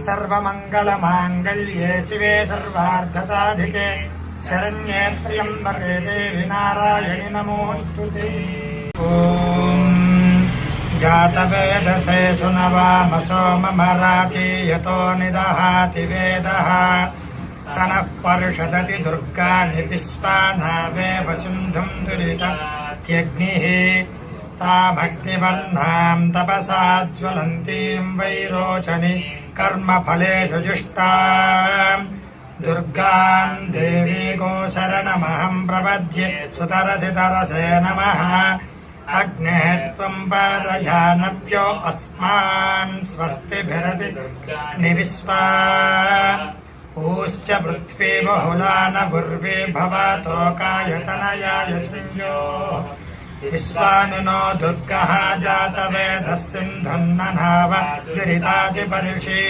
सर्वमङ्गलमाङ्गल्ये शिवे सर्वार्थसाधिके शरण्ये त्र्यम्बके देवि नारायणि नमोऽस्तुते। ॐ जातवेदसे सुनवामसो ममराति यतो निदहाति वेदः स नः पर्षदति दुर्गाणि विश्वानावेव सिन्धुं दुरितात्यग्निः तामग्निवर्णां तपसा ज्वलन्तीं वैरोचनि कर्मफलेषु जुष्टाम् दुर्गां देवीको शरणमहं प्रपद्ये सुतरसि तरसे नमः। अग्ने त्वं पारयानव्यो अस्मान् स्वस्तिभिरति निविश्वा पूश्च पृथ्वी बहुला न पूर्वी भवतोकायतनयाय संयो विश्वानुनो दुर्गः जातवेदः सिन्धुन्ननाव दुरितादिपर्षि।